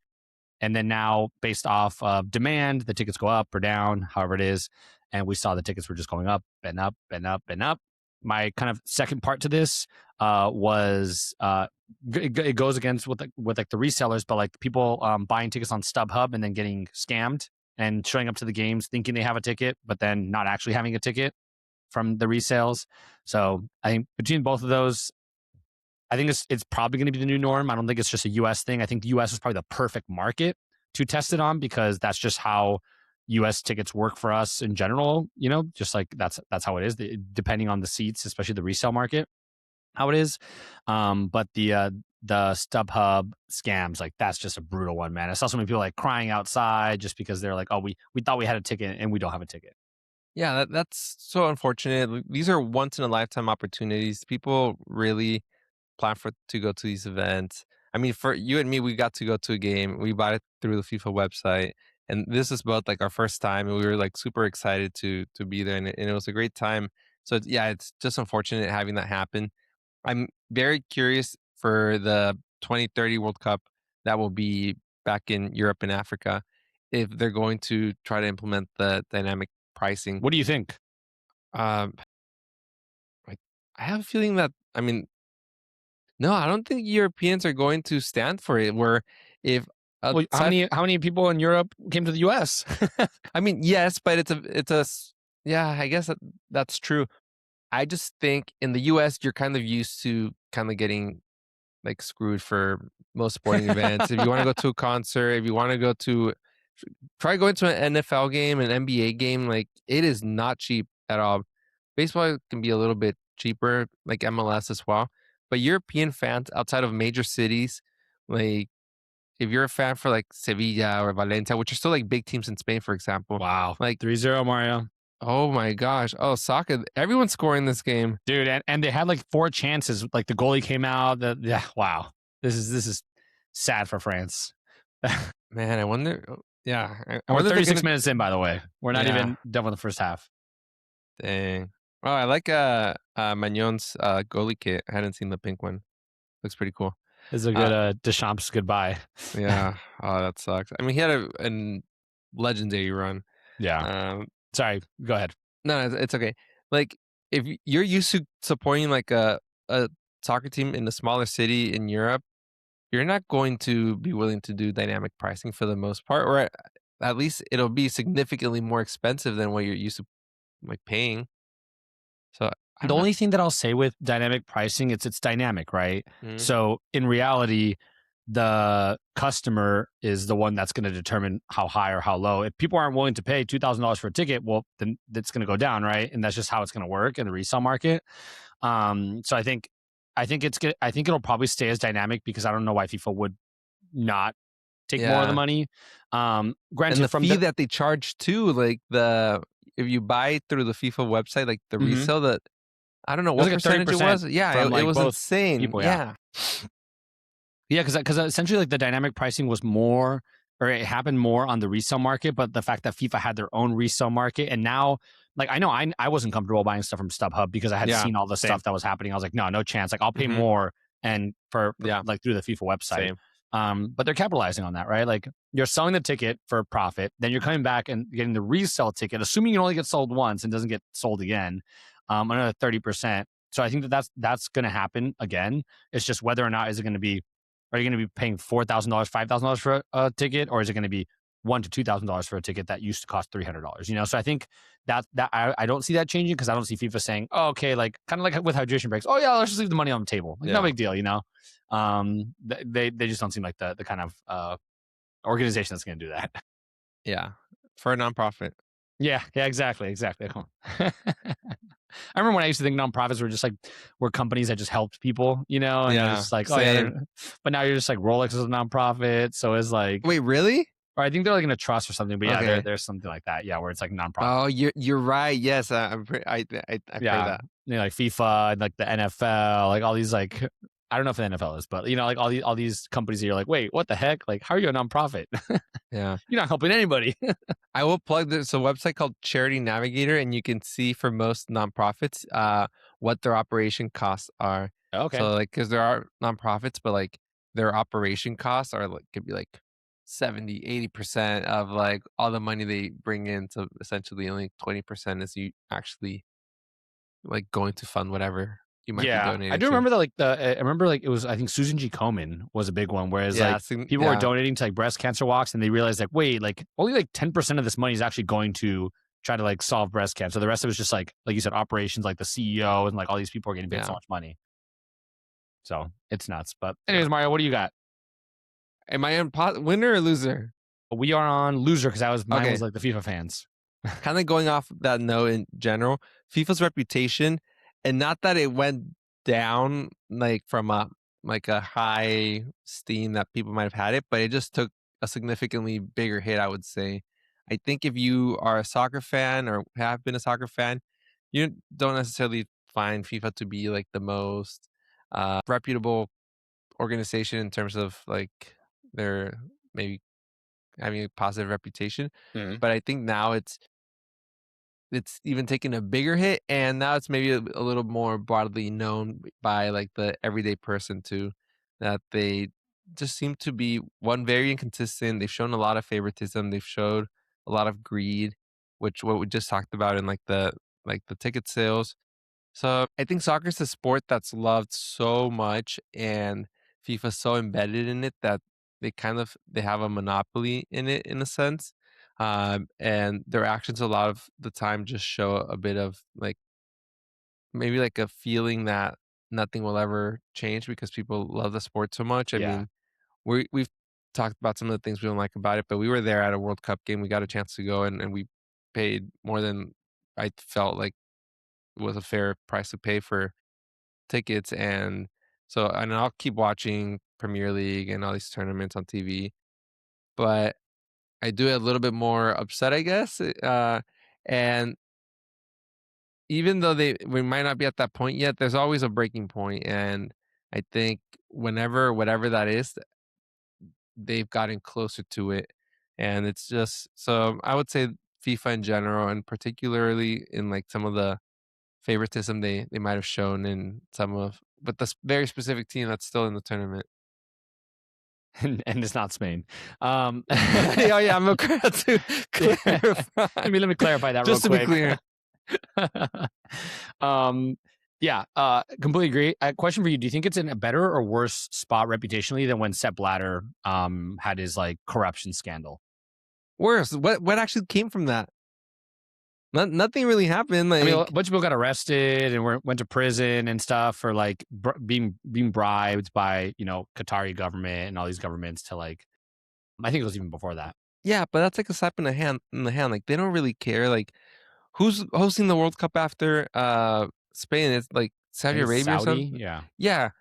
And then now, based off of demand, the tickets go up or down, however it is. And we saw the tickets were just going up and up and up and up. My kind of second part to this was it goes against with like the resellers, but like people buying tickets on StubHub and then getting scammed and showing up to the games thinking they have a ticket, but then not actually having a ticket from the resales. So I think between both of those, I think it's probably going to be the new norm. I don't think it's just a US thing. I think the US is probably the perfect market to test it on, because that's just how US tickets work for us in general. You know, just like that's how it is, depending on the seats, especially the resale market, how it is. But the StubHub scams, like that's just a brutal one, man. I saw so many people like crying outside just because they're like, oh, we thought we had a ticket and we don't have a ticket. Yeah, that's so unfortunate. These are once in a lifetime opportunities. People really plan for to go to these events. I mean, for you and me, we got to go to a game. We bought it through the FIFA website, and this is both like our first time, and we were like super excited to be there, and it was a great time. So yeah, it's just unfortunate having that happen. I'm very curious for the 2030 World Cup that will be back in Europe and Africa, if they're going to try to implement the dynamic pricing. What do you think? Um, like I have a feeling that I mean no, I don't think Europeans are going to stand for it. Where if Well, Outside, how many people in Europe came to the U.S.? I mean, yes, but yeah, I guess that's true. I just think in the US, you're kind of used to kind of getting like screwed for most sporting events. If you want to go to a concert, if you want to go to try going to an NFL game, an NBA game, like it is not cheap at all. Baseball can be a little bit cheaper, like MLS as well. But European fans outside of major cities, like if you're a fan for like Sevilla or Valencia, which are still like big teams in Spain, for example, Wow, like 3-0 Mario. oh my gosh, oh soccer, everyone's scoring this game. Dude, and they had like 4 chances. Like the goalie came out. Yeah, wow. This is sad for France. Man, I wonder. Yeah, I And we're wonder if they're 36 gonna. minutes in, by the way. We're not Yeah, even done with the first half. dang. Oh, I like Magnon's goalie kit. I hadn't seen the pink one. Looks pretty cool. This is a good Uh, Deschamps goodbye. yeah. Oh, that sucks. I mean, he had a legendary run. Yeah. Um, Sorry. Go ahead. no, it's okay. Like, if you're used to supporting like a soccer team in a smaller city in Europe, you're not going to be willing to do dynamic pricing for the most part, or at least it'll be significantly more expensive than what you're used to like paying. So I The don't know. only thing that I'll say with dynamic pricing, it's dynamic, right? Mhm. So in reality, the customer is the one that's going to determine how high or how low. If people aren't willing to pay $2,000 for a ticket, well, then it's going to go down, right? And that's just how it's going to work in the resale market. So I think it's good. I think it'll probably stay as dynamic because I don't know why FIFA would not take more of the Yeah. money. And Granted, the from fee the that they charge too, like if you buy through the FIFA website, like the Mhm. resale, that I don't know It was what like a percentage it 30% was. Yeah, from it like was both insane. people. Yeah. Yeah. Yeah, because essentially like the dynamic pricing was more, or it happened more on the resale market, but the fact that FIFA had their own resale market, and now like I know I wasn't comfortable buying stuff from StubHub because I had Yeah. seen all the Same. stuff that was happening. I was like, no chance. Like I'll pay Hmm. more and for Yeah. like through the FIFA website. Same. But they're capitalizing on that, right? Like you're selling the ticket for profit, then you're coming back and getting the resale ticket, assuming it only gets sold once and doesn't get sold again, another 30%. So I think that's going to happen again. It's just whether or not is it going to be, are you going to be paying $4,000, $5,000 for a ticket, or is it going to be $1,000 to $2,000 for a ticket that used to cost $300? You know, so I think that I don't see that changing because I don't see FIFA saying, oh, okay, like kind of like with hydration breaks. Oh yeah, let's just leave the money on the table. Like no Yeah. big deal, you know. They just don't seem like the kind of organization that's going to do that. Yeah. For a nonprofit. Yeah, exactly. I remember when I used to think nonprofits were companies that just helped people, you know, and it was Yeah. just like, oh yeah, Same. but now you're just like Rolex is a nonprofit, so it's like, Wait, really? or I think they're like in a trust or something, but yeah, Okay. there's something like that, yeah, where it's like nonprofit, Oh, you're right. Yes, I've heard yeah, that. you know, like FIFA and like the NFL, like all these like. I don't know if the NFL is, but you know, like all these companies that you're like, wait, what the heck? Like, how are you a nonprofit? Yeah. You're not helping anybody. I will plug there's a website called Charity Navigator, and you can see for most nonprofits what their operation costs are. Okay. So like because there are nonprofits, but like their operation costs are like could be like 70-80% of like all the money they bring in. So essentially only 20% is you actually like going to fund whatever you might be Yeah, I donating do to. remember that. Like I remember like it was. I think Susan G. Komen was a big one. Whereas Yeah, like people were yeah, donating to like breast cancer walks, and they realized like, wait, like only like 10% of this money is actually going to try to like solve breast cancer. The rest of it was just like you said, operations. Like the CEO and like all these people are getting paid so yeah, much money. So it's nuts. But yeah. anyways, Mario, what do you got? Am I on winner or loser? We are on loser because mine was Okay. like the FIFA fans. Kind of going off that note in general, FIFA's reputation, and not that it went down like from a high steam that people might have had it, but it just took a significantly bigger hit, I would say. I think if you are a soccer fan or have been a soccer fan, you don't necessarily find FIFA to be like the most reputable organization in terms of like their maybe having a positive reputation. Mhm. But I think now it's even taken a bigger hit, and now it's maybe a little more broadly known by like the everyday person too, that they just seem to be one very inconsistent. They've shown a lot of favoritism. They've showed a lot of greed, which what we just talked about in like the ticket sales. So I think soccer is a sport that's loved so much, and FIFA's so embedded in it that they have a monopoly in it in a sense, and their actions a lot of the time just show a bit of like maybe like a feeling that nothing will ever change because people love the sport so much. I Yeah. mean, we've talked about some of the things we don't like about it, but we were there at a World Cup game. We got a chance to go and we paid more than I felt like was a fair price to pay for tickets. And I'll keep watching Premier League and all these tournaments on TV, but I do get a little bit more upset, I guess. And even though we might not be at that point yet, there's always a breaking point, and I think whenever whatever that is, they've gotten closer to it, and it's just so I would say FIFA in general, and particularly in like some of the favoritism they might have shown in some of, but the very specific team that's still in the tournament. And it's not Spain. Yeah, yeah, I'm okay to Yeah. clarify. Let me clarify that real Just to be quick. clear. um, yeah, completely agree. Question for you: do you think it's in a better or worse spot reputationally than when Sepp Blatter had his like corruption scandal? Worse, what actually came from that? Nothing really happened. I mean, a Like, bunch of people got arrested and went to prison and stuff for like being bribed by Qatari government and all these governments to like. I think it was even before that. yeah, but that's like a slap in the hand. In the hand, like they don't really care. Like, who's hosting the World Cup after Spain? It's like I Saudi think it's Arabia or Saudi. something. Yeah, Yeah, and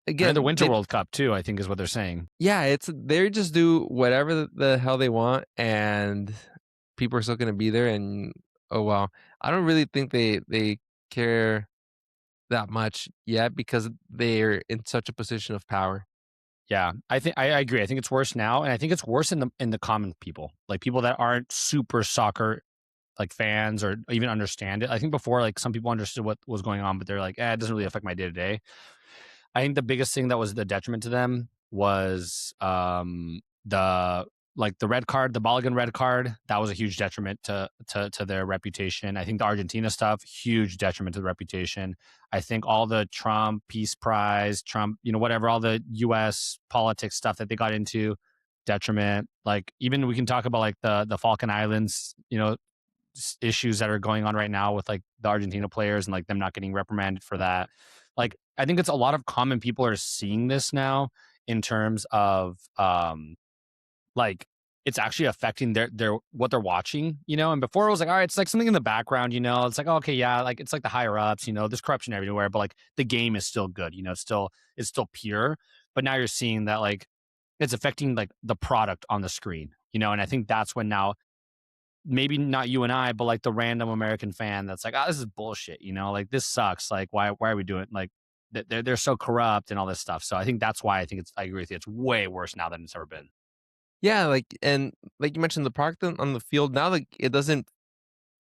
the again, Winter World Cup too. I think is what they're saying. yeah, it's they just do whatever the hell they want, and people are still gonna be there. And oh well, I don't really think they care that much yet because they're in such a position of power. Yeah, I think I agree. I think it's worse now, and I think it's worse in the common people, like people that aren't super soccer like fans or even understand it. I think before, like some people understood what was going on, but they're like, it doesn't really affect my day to day. I think the biggest thing that was the detriment to them was the like the red card, the Mulligan red card. That was a huge detriment to their reputation. I think the Argentina stuff, huge detriment to the reputation. I think all the Trump Peace Prize, Trump, whatever, all the U.S. politics stuff that they got into, detriment. Like even we can talk about like the Falkland Islands, issues that are going on right now with like the Argentina players and like them not getting reprimanded for that. Like I think it's a lot of common people are seeing this now in terms of like it's actually affecting their what they're watching, and before it was like, all right, it's like something in the background, it's like, okay, yeah, like it's like the higher ups, there's corruption everywhere, but like the game is still good, it's still pure. But now you're seeing that like it's affecting like the product on the screen, and I think that's when now maybe not you and I, but like the random American fan that's like, this is bullshit, like this sucks. Like, why are we doing like they're so corrupt and all this stuff. So I think that's why I agree with you. It's way worse now than it's ever been. Yeah, like and like you mentioned, the product on the field now, like it doesn't.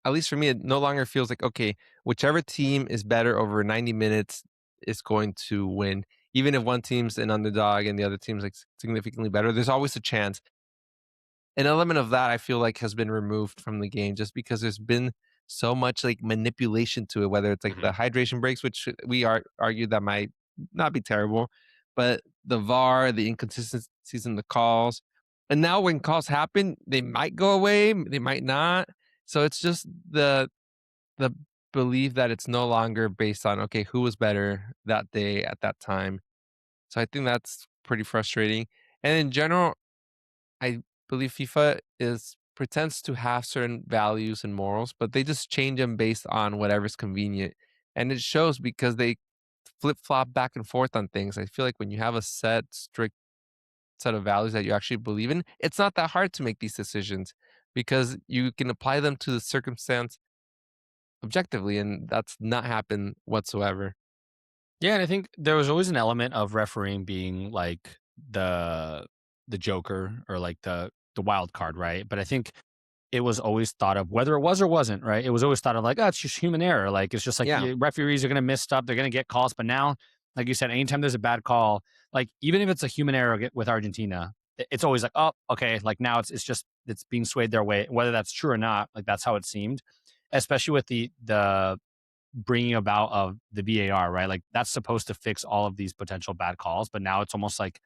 At least for me, it no longer feels like okay, whichever team is better over 90 minutes is going to win. Even if one team's an underdog and the other team's like significantly better, there's always a chance. An element of that I feel like has been removed from the game just because there's been so much like manipulation to it, whether it's like the Mhm. hydration breaks, which we argued that might not be terrible, but the VAR, the inconsistencies in the calls. And now when calls happen, they might go away, they might not. So it's just the belief that it's no longer based on okay, who was better that day at that time. So I think that's pretty frustrating. And in general, I believe FIFA is pretends to have certain values and morals, but they just change them based on whatever's convenient. And it shows because they flip flop back and forth on things. I feel like when you have a strict set of values that you actually believe in, it's not that hard to make these decisions because you can apply them to the circumstance objectively, and that's not happened whatsoever. Yeah, and I think there was always an element of refereeing being like the the joker or like the wild card, right? But I think it was always thought of whether it was or wasn't, right? It was always thought of like, it's just human error. Like it's just like Yeah. referees are going to miss stuff, they're going to get calls. But now, like you said, anytime there's a bad call, like even if it's a human error with Argentina, it's always like, oh, okay, like now it's just it's being swayed their way, whether that's true or not. Like that's how it seemed, especially with the bringing about of the VAR, right? Like that's supposed to fix all of these potential bad calls, but now it's almost like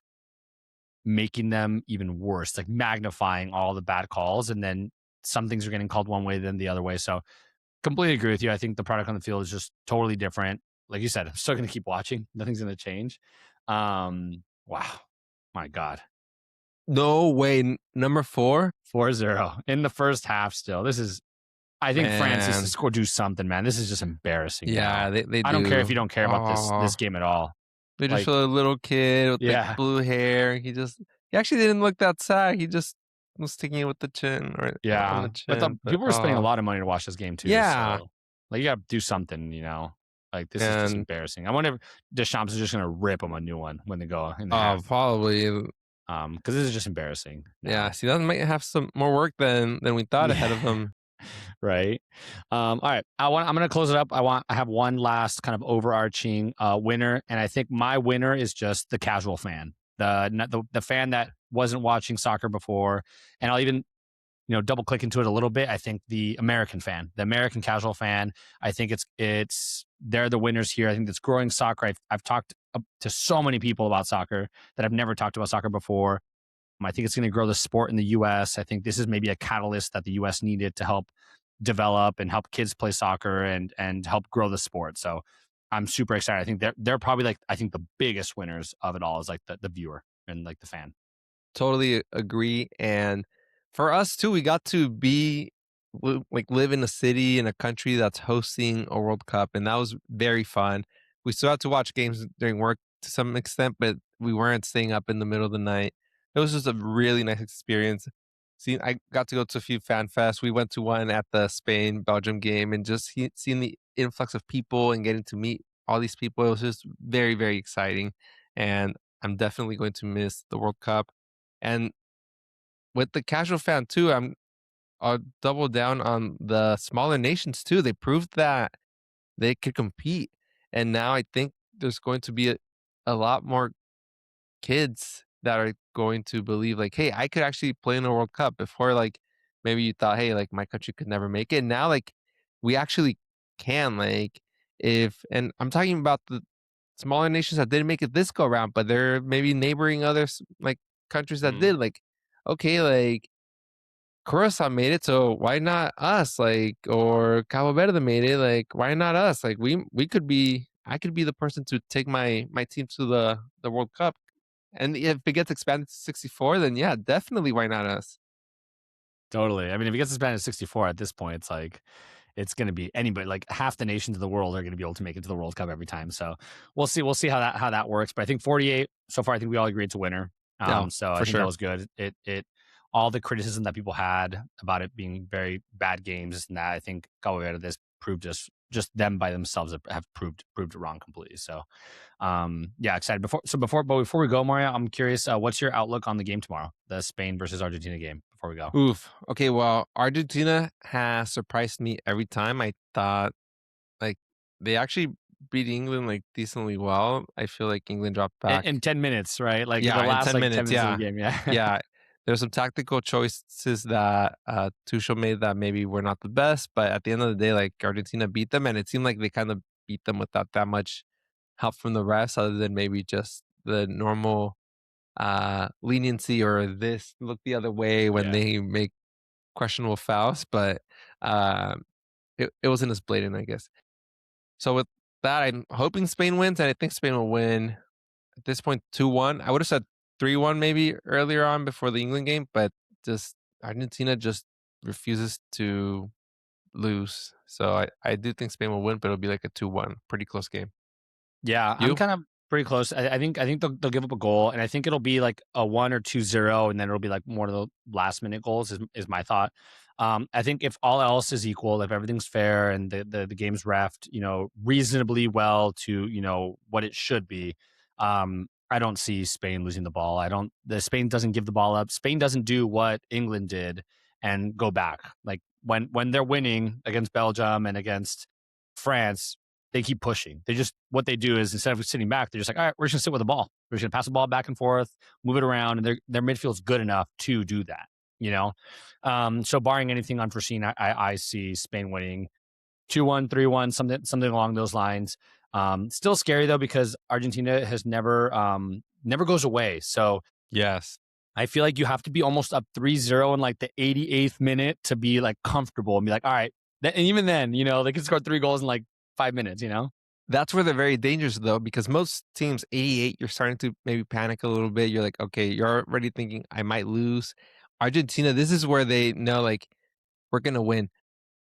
making them even worse, like magnifying all the bad calls, and then some things are getting called one way than the other way. So completely agree with you. I think the product on the field is just totally different. Like you said, I'm still going to keep watching. Nothing's going to change. Wow. My God. No way. Number 4? 4-0 in the first half still. This is, I think France needs to Man. score, do something, man. This is just embarrassing Yeah, now. they I don't care if you do. don't care about Oh, this game at all. they just Like, showed a little kid with like yeah, blue hair. He actually didn't look that sad. He just was taking it with the chin or on yeah. the But the chin. But people were spending a lot of money to watch this game too. yeah. So like, you got to do something, you know. Like, this is just And embarrassing. I wonder if Deschamps is just going to rip them a new one when they go in the half. probably. Because this is just embarrassing Yeah, now. see, that might have some more work than we thought ahead of Yeah. him. Right. All right. I'm gonna close it up. I have one last kind of overarching winner, and I think my winner is just the casual fan, the fan that wasn't watching soccer before, and I'll even double click into it a little bit. I think the American fan, the American casual fan, I think it's they're the winners here. I think it's growing soccer. I've talked to so many people about soccer that I've never talked about soccer before. I think it's going to grow the sport in the U.S. I think this is maybe a catalyst that the U.S. needed to help develop and help kids play soccer and help grow the sport. So I'm super excited. I think they're probably like, I think the biggest winners of it all is like the viewer and like the fan. Totally agree. And for us too, we got to like live in a city in a country that's hosting a World Cup, and that was very fun. We still had to watch games during work to some extent, but we weren't staying up in the middle of the night. It was just a really nice experience. See, I got to go to a few fan fests. We went to one at the Spain Belgium game, and just seeing the influx of people and getting to meet all these people, it was just very, very exciting. And I'm definitely going to miss the World Cup. And with the casual fan too, I'll double down on the smaller nations too. They proved that they could compete, and now I think there's going to be a lot more kids that are going to believe like, hey, I could actually play in a World Cup. Before, like maybe you thought, hey, like my country could never make it. Now, like we actually can. Like if, and I'm talking about the smaller nations that didn't make it this go around, but they're maybe neighboring others like countries that Mhm. did. Like, okay, like Curaçao made it, so why not us? Like, or Cabo Verde made it, like, why not us? Like, we could be. I could be the person to take my team to the World Cup, and if it gets expanded to 64, then yeah, definitely why not us? Totally. I mean, if it gets suspended at 64 at this point, it's like it's going to be anybody. Like half the nations of the world are going to be able to make it to the World Cup every time. So we'll see. We'll see how that works. But I think 48 so far. I think we all agree it's a winner. No, So I for think that sure. was good. It all the criticism that people had about it being very bad games and that, I think Cabo Verde this proved just them by themselves have proved it wrong completely. So yeah, excited. Before we go, Mario, I'm curious. What's your outlook on the game tomorrow, the Spain versus Argentina game? Before we go. Oof. Okay, well, Argentina has surprised me every time. I thought like they actually beat England like decently well. I feel like England dropped back. In 10 minutes, right? Like the Yeah, in last 10 like 10 minutes, minutes of the yeah. game. Yeah. Yeah, there's some tactical choices that, Tuchel made that maybe were not the best, but at the end of the day, like, Argentina beat them, and it seemed like they kind of beat them without that much help from the refs other than maybe just the normal, leniency or this look the other way when Yeah. they make questionable fouls, but, it wasn't as blatant, I guess. So with that, I'm hoping Spain wins, and I think Spain will win at this point 2-1. I would have said 3-1 maybe earlier on before the England game, but just Argentina just refuses to lose. So I do think Spain will win, but it'll be like a 2-1, pretty close game. Yeah, I'm You? kind of pretty close. I think they'll give up a goal, and I think it'll be like a 1 or 2-0, and then it'll be like more of the last minute goals is my thought. I think if all else is equal, if everything's fair and the game's refed, reasonably well to, what it should be, I don't see Spain losing the ball. The Spain doesn't give the ball up. Spain doesn't do what England did and go back. Like when they're winning against Belgium and against France, they keep pushing. What they do is instead of sitting back, they're just like, all right, we're just gonna sit with the ball. We're just gonna pass the ball back and forth, move it around, and their midfield's good enough to do that. You know, so barring anything unforeseen, I see Spain winning 2-1, 3-1, something along those lines. Still scary though because Argentina has never goes away. So Yes. I feel like you have to be almost up 3-0 in like the 88th minute to be like comfortable and be like, all right. And even then, they can score 3 goals in like 5 minutes. That's where they're very dangerous though, because most teams 88, you're starting to maybe panic a little bit. You're like, okay, you're already thinking I might lose. Argentina, this is where they know like we're gonna win.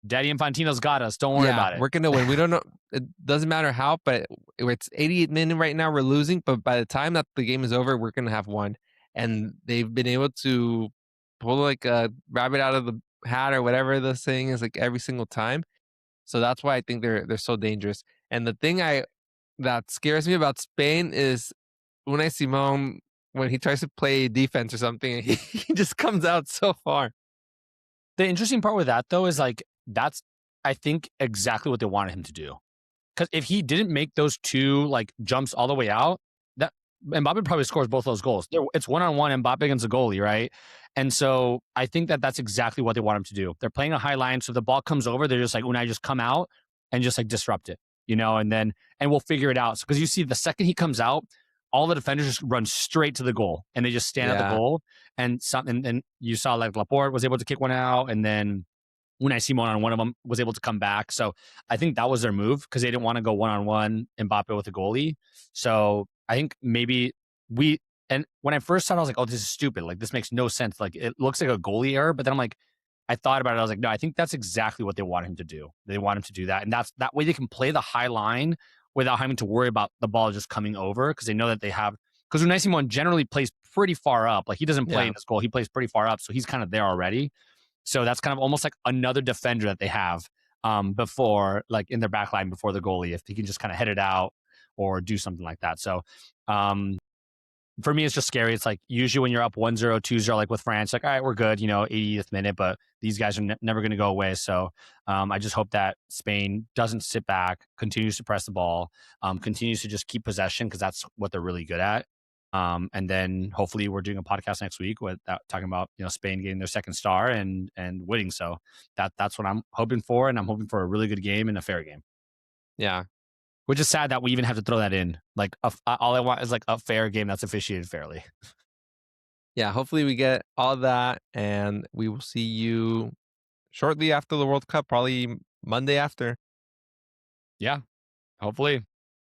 Daddy Infantino's got us. Don't worry Yeah, about it. we're gonna win. We don't know. It doesn't matter how, but it's 88 minute right now. We're losing, but by the time that the game is over, we're gonna have won. And they've been able to pull like a rabbit out of the hat or whatever the saying is, like every single time. So that's why I think they're so dangerous. And the thing that scares me about Spain is Unai Simon when he tries to play defense or something, he just comes out so far. The interesting part with that though is like that's I think exactly what they wanted him to do. Because if he didn't make those two like jumps all the way out, that Mbappe probably scores both those goals. It's one-on-one Mbappe against a goalie, right? And so I think that that's exactly what they want him to do. They're playing a high line, so if the ball comes over, they're just like Unai, just come out and just like disrupt it, and we'll figure it out. Because you see, the second he comes out, all the defenders just run straight to the goal and they just stand at the Yeah. goal. And you saw like Laporte was able to kick one out, and then Unai Simon on one of them was able to come back. So I think that was their move because they didn't want to go one-on-one Mbappe with a goalie. So I think maybe and when I first saw it, I was like, oh, this is stupid. Like, this makes no sense. Like, it looks like a goalie error. But then I'm like, I thought about it. I was like, no, I think that's exactly what they want him to do. They want him to do that. And that way they can play the high line without having to worry about the ball just coming over because they know that because Unai Simon generally plays pretty far up. Like, he doesn't play in Yeah. this goal. He plays pretty far up. So he's kind of there already. So that's kind of almost like another defender that they have before, like in their back line before the goalie, if he can just kind of head it out or do something like that. So for me, it's just scary. It's like usually when you're up 1-0, 2-0, like with France, like, all right, we're good, 80th minute, but these guys are never going to go away. So I just hope that Spain doesn't sit back, continues to press the ball, continues to just keep possession because that's what they're really good at. And then hopefully we're doing a podcast next week with talking about Spain getting their second star and winning. So that's what I'm hoping for, and I'm hoping for a really good game and a fair game. Yeah. Which is sad that we even have to throw that in. Like all I want is like a fair game that's officiated fairly. Yeah. Hopefully we get all that and we will see you shortly after the World Cup, probably Monday after. Yeah, hopefully.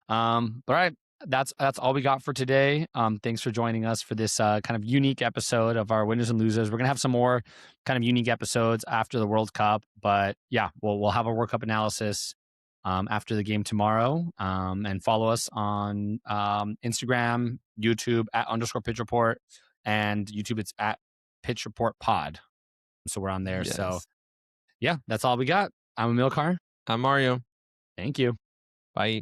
All right. That's all we got for today. Thanks for joining us for this kind of unique episode of our winners and losers. We're gonna have some more kind of unique episodes after the World Cup, but yeah, we'll have a World Cup analysis after the game tomorrow. And follow us on Instagram, YouTube @_pitch report, and YouTube it's @pitch report pod. So we're on there. So Yes. yeah, that's all we got. I'm Amilcar. I'm Mario. Thank you. Bye.